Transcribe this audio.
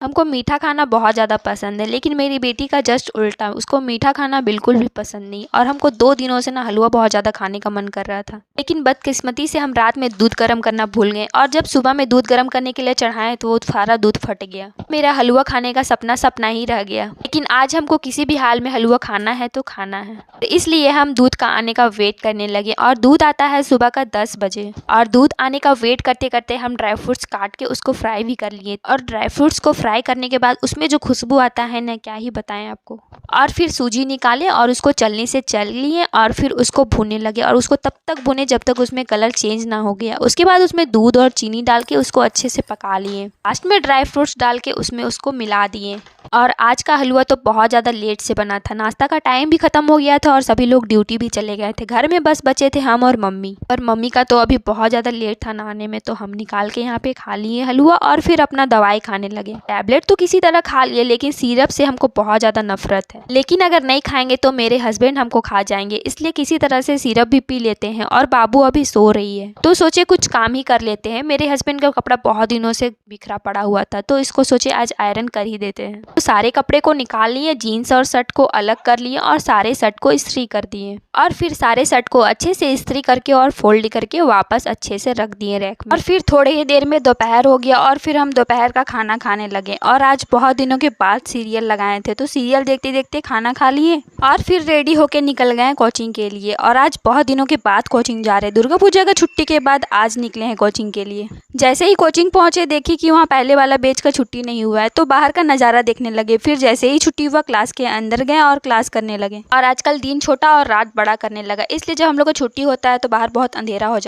हमको मीठा खाना बहुत ज़्यादा पसंद है, लेकिन मेरी बेटी का जस्ट उल्टा, उसको मीठा खाना बिल्कुल भी पसंद नहीं। और हमको 2 दिनों से ना हलवा बहुत ज़्यादा खाने का मन कर रहा था, लेकिन बदकिस्मती से हम रात में दूध गर्म करना भूल गए और जब सुबह में दूध गर्म करने के लिए चढ़ाएं तो वो सारा दूध फट गया। मेरा हलवा खाने का सपना सपना ही रह गया। लेकिन आज हमको किसी भी हाल में हलवा खाना है तो खाना है, तो इसलिए हम दूध का आने का वेट करने लगे। और दूध आता है सुबह का 10 बजे, और दूध आने का वेट करते करते हम ड्राई फ्रूट्स काट के उसको फ्राई भी कर लिए। और ड्राई फ्रूट्स को फ्राई करने के बाद उसमें जो खुशबू आता है ना, क्या ही बताएं आपको। और फिर सूजी निकाले और उसको चलनी से चल लिए और फिर उसको भूनने लगे, और उसको तब तक भुने जब तक उसमें कलर चेंज ना हो गया। उसके बाद उसमें दूध और चीनी डाल के उसको अच्छे से पका लिए। लास्ट में ड्राई फ्रूट्स डाल के उसमें उसको मिला दिए। और आज का हलवा तो बहुत ज़्यादा लेट से बना था, नाश्ता का टाइम भी ख़त्म हो गया था और सभी लोग ड्यूटी भी चले गए थे। घर में बस बचे थे हम और मम्मी, पर मम्मी का तो अभी बहुत ज़्यादा लेट था नहाने में, तो हम निकाल के यहाँ पे खा लिए हलवा और फिर अपना दवाई खाने लगे। टैबलेट तो किसी तरह खा लिए, लेकिन सिरप से हमको बहुत ज़्यादा नफरत है। लेकिन अगर नहीं खाएंगे तो मेरे हस्बैंड हमको खा जाएंगे, इसलिए किसी तरह से सिरप भी पी लेते हैं। और बाबू अभी सो रही है, तो सोचे कुछ काम ही कर लेते हैं। मेरे हस्बैंड का कपड़ा बहुत दिनों से बिखरा पड़ा हुआ था, तो इसको सोचे आज आयरन कर ही देते हैं। तो सारे कपड़े को निकाल लिए, जीन्स और शर्ट को अलग कर लिए और सारे शर्ट को इस्त्री कर दिए। और फिर सारे शर्ट को अच्छे से इस्त्री करके और फोल्ड करके वापस अच्छे से रख दिए रैक में। और फिर थोड़ी ही देर में दोपहर हो गया और फिर हम दोपहर का खाना खाने लगे। और आज बहुत दिनों के बाद सीरियल लगाए थे, तो सीरियल देखते देखते खाना खा लिए और फिर रेडी होके निकल गए कोचिंग के लिए। और आज बहुत दिनों के बाद कोचिंग जा रहे हैं, दुर्गा पूजा का छुट्टी के बाद आज निकले हैं कोचिंग के लिए। जैसे ही कोचिंग पहुंचे देखी कि वहाँ पहले वाला बैच का छुट्टी नहीं हुआ है, तो बाहर का नज़ारा देखने लगे। फिर जैसे ही छुट्टी हुआ क्लास के अंदर गए और क्लास करने लगे। और आजकल दिन छोटा और रात बड़ा करने लगा, इसलिए जब हम लोग को छुट्टी होता है तो बाहर बहुत अंधेरा हो जाता है।